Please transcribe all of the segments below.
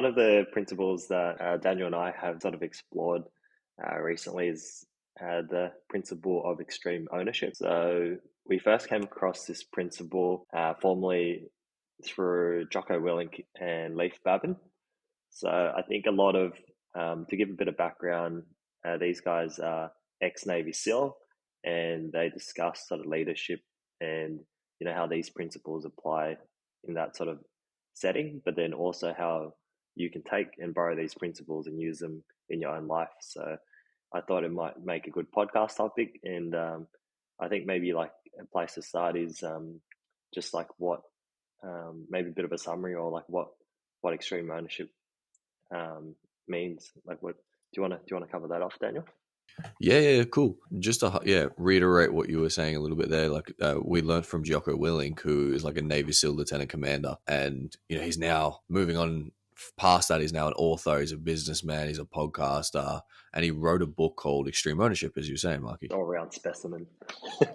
of the principles that Daniel and I have sort of explored recently is the principle of extreme ownership. So we first came across this principle formerly through Jocko Willink and Leif Babin. So I think a lot of, to give a bit of background, these guys are ex-Navy SEAL, and they discuss sort of leadership and, how these principles apply in that sort of setting, but then also how you can take and borrow these principles and use them in your own life. So I thought it might make a good podcast topic, and I think maybe like a place to start is just like what maybe a bit of a summary, or like what extreme ownership means. Like, what do you want to cover that off, Daniel? Yeah, cool. Just to reiterate what you were saying a little bit there, like we learned from Jocko Willink, who is like a Navy SEAL lieutenant commander, and he's now moving on past that. He's now an author, he's a businessman, he's a podcaster, and he wrote a book called Extreme Ownership, as you were saying, Marky. All round specimen.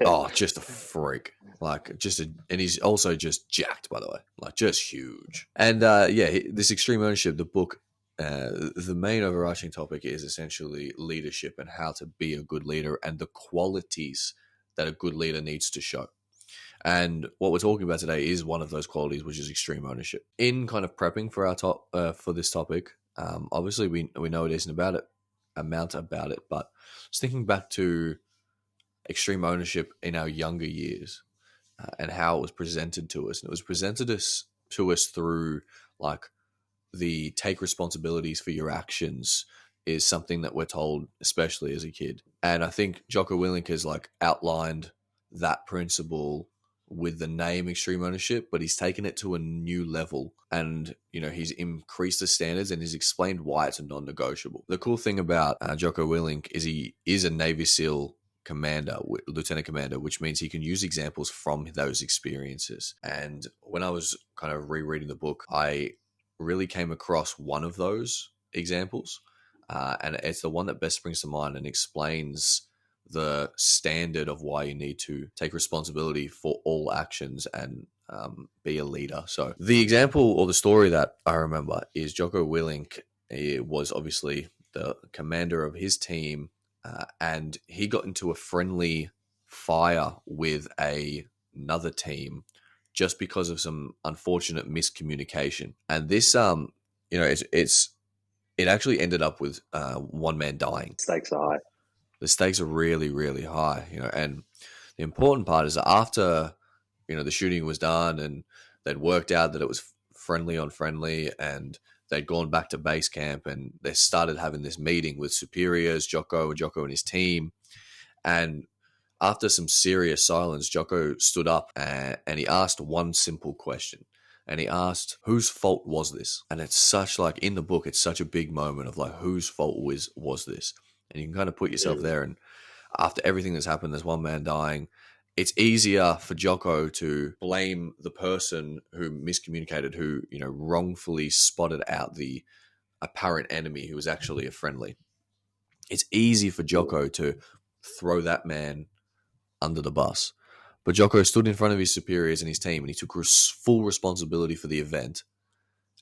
Oh, just a freak. And he's also just jacked, by the way, like just huge. And this Extreme Ownership, the book, the main overarching topic is essentially leadership and how to be a good leader and the qualities that a good leader needs to show. And what we're talking about today is one of those qualities, which is extreme ownership. In kind of prepping for for this topic, obviously we know a decent amount about it, but just thinking back to extreme ownership in our younger years and how it was presented to us, and it was presented to us through like the take responsibilities for your actions is something that we're told, especially as a kid. And I think Jocko Willink has like outlined that principle with the name extreme ownership, but he's taken it to a new level, and he's increased the standards and he's explained why it's a non-negotiable. The cool thing about Jocko Willink is he is a Navy SEAL commander, lieutenant commander, which means he can use examples from those experiences. And when I was kind of rereading the book, I really came across one of those examples, and it's the one that best springs to mind and explains the standard of why you need to take responsibility for all actions and be a leader. So the example or the story that I remember is Jocko Willink. He was obviously the commander of his team, and he got into a friendly fire with another team just because of some unfortunate miscommunication. And this, it actually ended up with one man dying. Stakes are high. The stakes are really, really high, and the important part is that after, the shooting was done and they'd worked out that it was friendly on friendly, and they'd gone back to base camp and they started having this meeting with superiors, Jocko and his team. And after some serious silence, Jocko stood up and he asked one simple question. And he asked, whose fault was this? And it's such like in the book, it's such a big moment of like, whose fault was this? And you can kind of put yourself there. And after everything that's happened, there's one man dying. It's easier for Jocko to blame the person who miscommunicated, who, wrongfully spotted out the apparent enemy who was actually a friendly. It's easy for Jocko to throw that man under the bus. But Jocko stood in front of his superiors and his team, and he took full responsibility for the event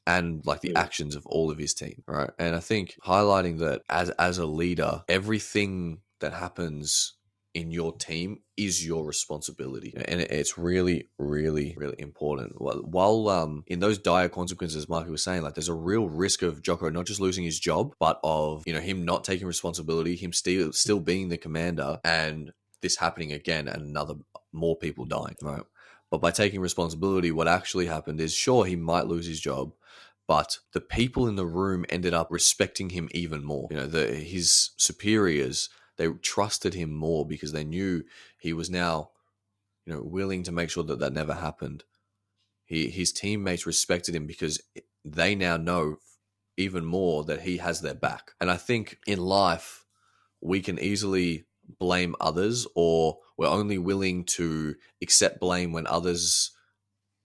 and like the actions of all of his team, right? And I think highlighting that as a leader, everything that happens in your team is your responsibility, and it's really, really, really important. While in those dire consequences, Marky was saying, like there's a real risk of Jocko not just losing his job, but of him not taking responsibility, him still being the commander, and this happening again, and more people dying, right? But by taking responsibility, what actually happened is, sure, he might lose his job, but the people in the room ended up respecting him even more. His superiors, they trusted him more because they knew he was now, willing to make sure that never happened. His teammates respected him because they now know even more that he has their back. And I think in life, we can easily blame others, or we're only willing to accept blame when others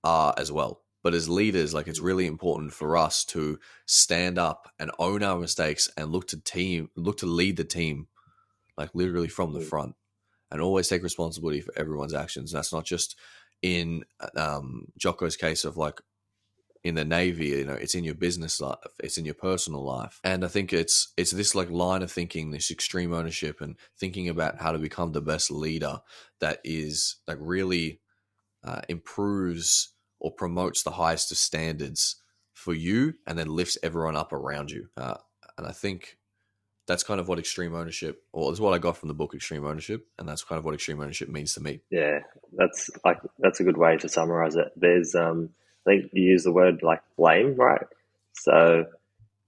are as well. But as leaders, like it's really important for us to stand up and own our mistakes and look to lead the team, like literally from the front, and always take responsibility for everyone's actions. And that's not just in Jocko's case of like, in the Navy, it's in your business life, it's in your personal life. And I think it's this like line of thinking, this extreme ownership and thinking about how to become the best leader that is like really improves or promotes the highest of standards for you and then lifts everyone up around you. And I think that's kind of what extreme ownership, or that's what I got from the book Extreme Ownership, and that's kind of what extreme ownership means to me. Yeah, that's a good way to summarize it. There's I think you use the word like blame, right? So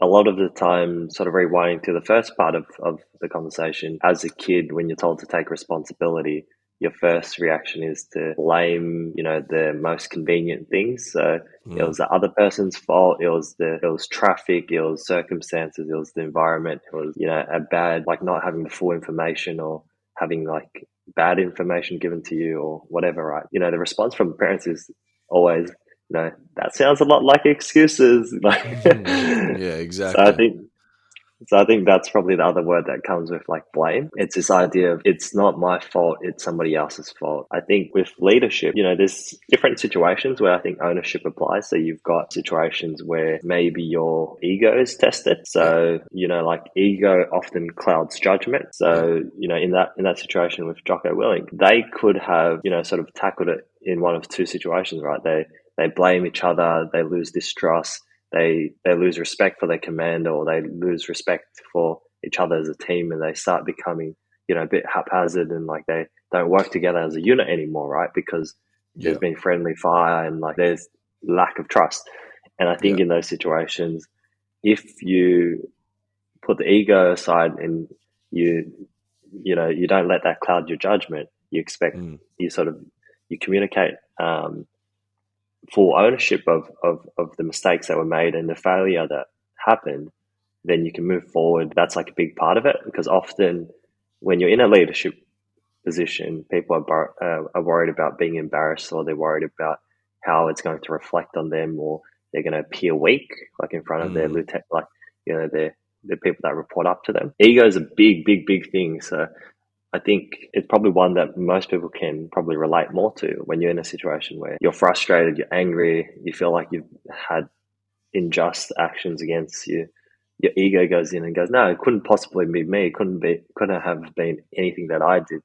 a lot of the time, sort of rewinding to the first part of the conversation, as a kid, when you're told to take responsibility, your first reaction is to blame, the most convenient things. So it Mm, was the other person's fault. It was traffic. It was circumstances. It was the environment. It was, a bad, like not having the full information or having like bad information given to you or whatever, right? The response from parents is always, that sounds a lot like excuses. Like, yeah, so I exactly. think so I think that's probably the other word that comes with like blame. It's this idea of it's not my fault, it's somebody else's fault. I think with leadership, there's different situations where I think ownership applies. So you've got situations where maybe your ego is tested. Yeah, So, like ego often clouds judgment. yeah, So, in that situation with Jocko Willing, they could have, sort of tackled it in one of two situations, right? They blame each other, they lose distrust, they lose respect for their commander, or they lose respect for each other as a team, and they start becoming a bit haphazard, and like they don't work together as a unit anymore, right? Because there's yeah, been friendly fire and like there's lack of trust. And I yeah. think in those situations, if you put the ego aside and you you don't let that cloud your judgment, you expect Mm, you sort of you communicate full ownership of the mistakes that were made and the failure that happened, then you can move forward. That's like a big part of it, because often when you're in a leadership position, people are worried about being embarrassed, or they're worried about how it's going to reflect on them, or they're going to appear weak, like in front of their mm, lieutenant, like the people that report up to them. Ego is a big, big, big thing. So I think it's probably one that most people can probably relate more to when you're in a situation where you're frustrated, you're angry, you feel like you've had unjust actions against you. Your ego goes in and goes, "No, it couldn't possibly be me. It couldn't have been anything that I did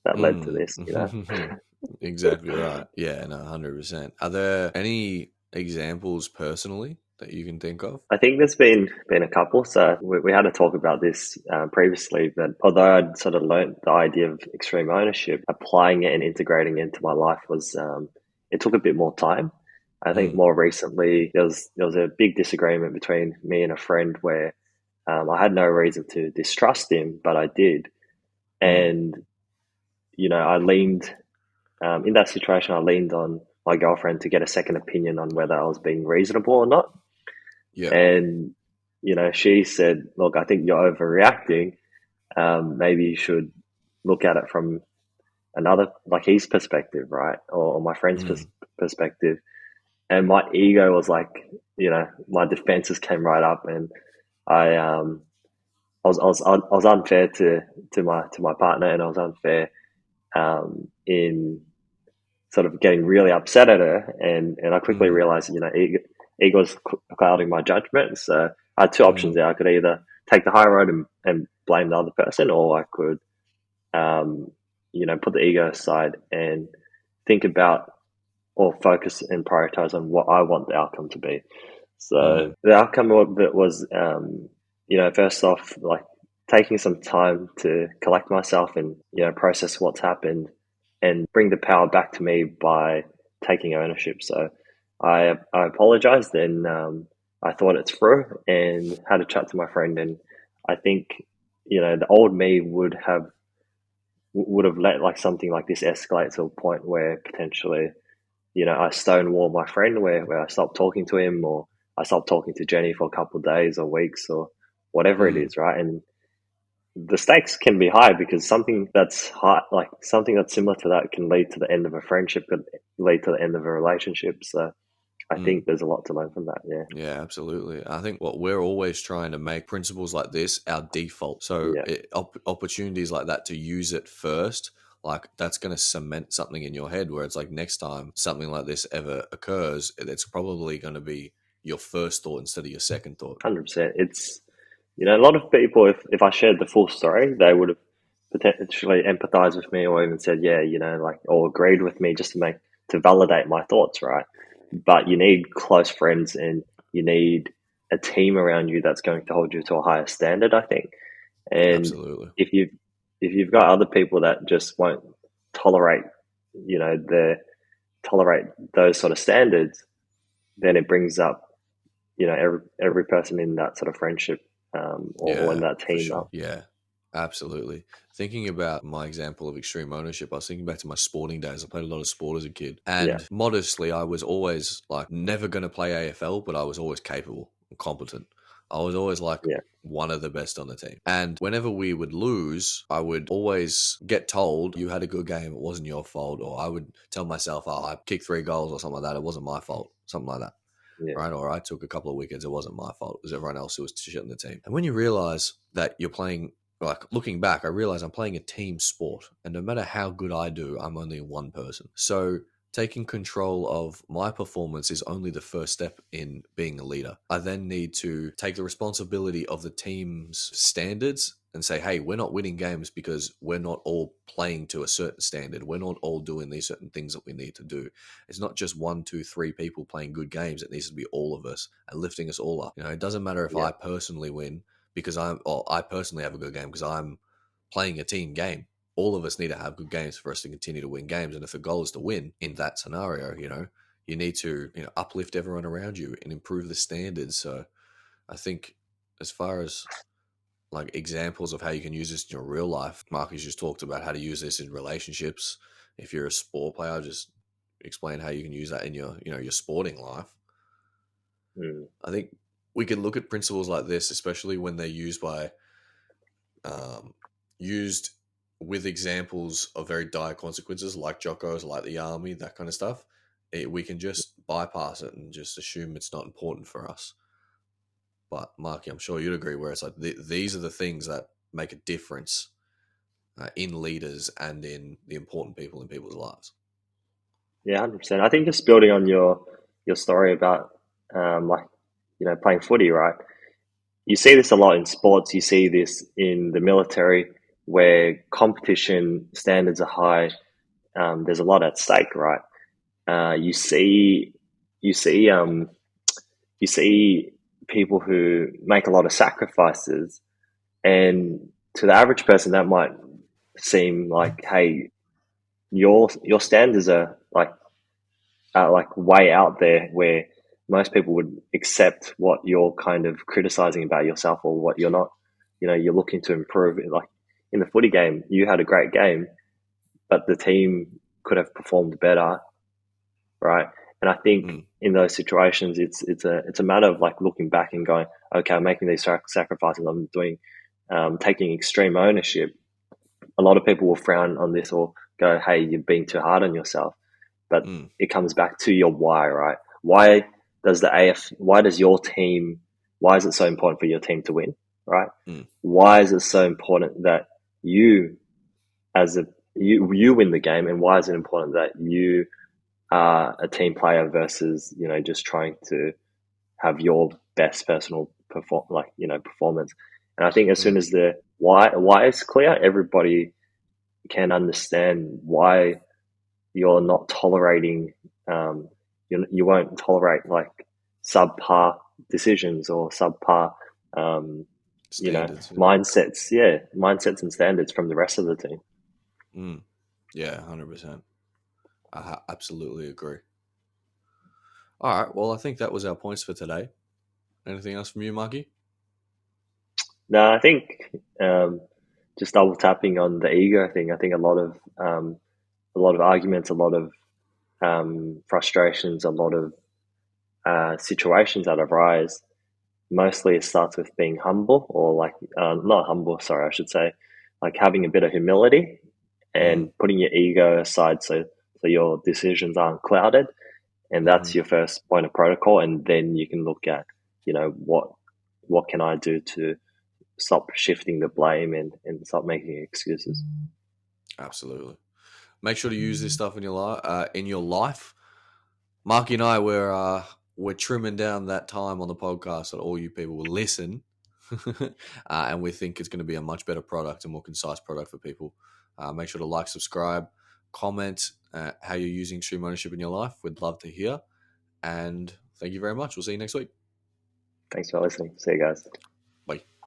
that led to this." mm. Exactly right. Yeah, no, 100%. Are there any examples personally that you can think of? I think there's been a couple. So we had a talk about this previously, but although I'd sort of learnt the idea of extreme ownership, applying it and integrating it into my life was it took a bit more time. I think Mm, more recently there was a big disagreement between me and a friend where I had no reason to distrust him, but I did, mm, and I leaned in that situation. I leaned on my girlfriend to get a second opinion on whether I was being reasonable or not. yeah. And, she said, "Look, I think you're overreacting. Maybe you should look at it from another, like his perspective, right? Or my friend's Mm, perspective." And my ego was like, my defenses came right up, and I, I was unfair to my partner, and I was unfair in sort of getting really upset at her, and I quickly mm, realized, ego was clouding my judgment. So I had two options mm, there. I could either take the high road and blame the other person, or I could, put the ego aside and think about or focus and prioritize on what I want the outcome to be. So mm, the outcome of it was, first off, like taking some time to collect myself and, process what's happened and bring the power back to me by taking ownership. So I apologized, and I thought it through and had a chat to my friend. And I think, the old me would have let like something like this escalate to a point where potentially, I stonewall my friend, where I stopped talking to him, or I stopped talking to Jenny for a couple of days or weeks or whatever it mm, is, right? And the stakes can be high, because something that's high, like something that's similar to that, can lead to the end of a friendship, could lead to the end of a relationship. So I mm. think there's a lot to learn from that. Yeah. Yeah, absolutely. I think what we're always trying to make principles like this our default. So Yeah. opportunities like that to use it first like that's going to cement something in your head where it's like next time something like this ever occurs, it's probably going to be your first thought instead of your second thought. 100%. It's, a lot of people, if I shared the full story, they would have potentially empathized with me or even said, yeah, like, or agreed with me just to validate my thoughts, right? But you need close friends and you need a team around you that's going to hold you to a higher standard, I think. And Absolutely. if you've got other people that just won't tolerate, the tolerate those sort of standards, then it brings up, every person in that sort of friendship, or in Yeah, that for team sure. up. Yeah, absolutely. Thinking about my example of extreme ownership, I was thinking back to my sporting days. I played a lot of sport as a kid. Yeah, And modestly, I was always like never going to play AFL, but I was always capable and competent. I was always like yeah, one of the best on the team. And whenever we would lose, I would always get told, you had a good game, it wasn't your fault. Or I would tell myself, oh, I kicked 3 goals or something like that, it wasn't my fault. Something like that, yeah, right? Or I took a couple of wickets. It wasn't my fault. It was everyone else who was shitting the team. And when you realize that you're playing, like looking back, I realize I'm playing a team sport. And no matter how good I do, I'm only one person. So taking control of my performance is only the first step in being a leader. I then need to take the responsibility of the team's standards and say, hey, we're not winning games because we're not all playing to a certain standard. We're not all doing these certain things that we need to do. It's not just 1, 2, 3 people playing good games. It needs to be all of us and lifting us all up. It doesn't matter if yeah, I personally win because I personally have a good game because I'm playing a team game. All of us need to have good games for us to continue to win games. And if the goal is to win in that scenario, you need to, uplift everyone around you and improve the standards. So I think as far as like examples of how you can use this in your real life, Marcus just talked about how to use this in relationships. If you're a sport player, just explain how you can use that in your sporting life. mm, I think we can look at principles like this, especially when they're um, used with examples of very dire consequences, like Jocko's, like the army, that kind of stuff. We can just bypass it and just assume it's not important for us. But Marky, I'm sure you'd agree, where it's like these are the things that make a difference in leaders and in the important people in people's lives. yeah, 100%. I think just building on your story about, like, playing footy, right? You see this a lot in sports. You see this in the military, where competition standards are high. There's a lot at stake, right? You see, you see, you see people who make a lot of sacrifices, and to the average person, that might seem like, hey, your standards are like way out there, where most people would accept what you're kind of criticizing about yourself, or what you're not, you're looking to improve. Like in the footy game, you had a great game, but the team could have performed better, right? And I think Mm, in those situations, it's a matter of like looking back and going, okay, I'm making these sacrifices. I'm doing, taking extreme ownership. A lot of people will frown on this or go, hey, you're being too hard on yourself. But mm, it comes back to your why, right? Why does your team, why is it so important for your team to win, right? mm. Why is it so important that you, as a, you win the game, and why is it important that you are a team player versus, just trying to have your best personal performance? And I think as soon Mm. as the why is clear, everybody can understand why you're not tolerating, you won't tolerate like subpar decisions or subpar, um, Standards. mindsets and standards from the rest of the team. Mm. Yeah, 100%. Absolutely agree. All right. Well, I think that was our points for today. Anything else from you, Marky? No, I think, just double tapping on the ego thing. I think a lot of arguments, a lot of, frustrations, a lot of, situations that arise. Mostly, it starts with being humble, or like, not humble. Sorry, I should say, like having a bit of humility Mm. and putting your ego aside, so your decisions aren't clouded. And Hmm. that's your first point of protocol. And then you can look at, what can I do to stop shifting the blame, and stop making excuses. Absolutely. Make sure to use this stuff in your life. Marky and I we're trimming down that time on the podcast so that all you people will listen, and we think it's going to be a much better product, a more concise product for people. Make sure to like, subscribe, comment how you're using stream ownership in your life. We'd love to hear. And thank you very much. We'll see you next week. Thanks for listening. See you guys. Bye.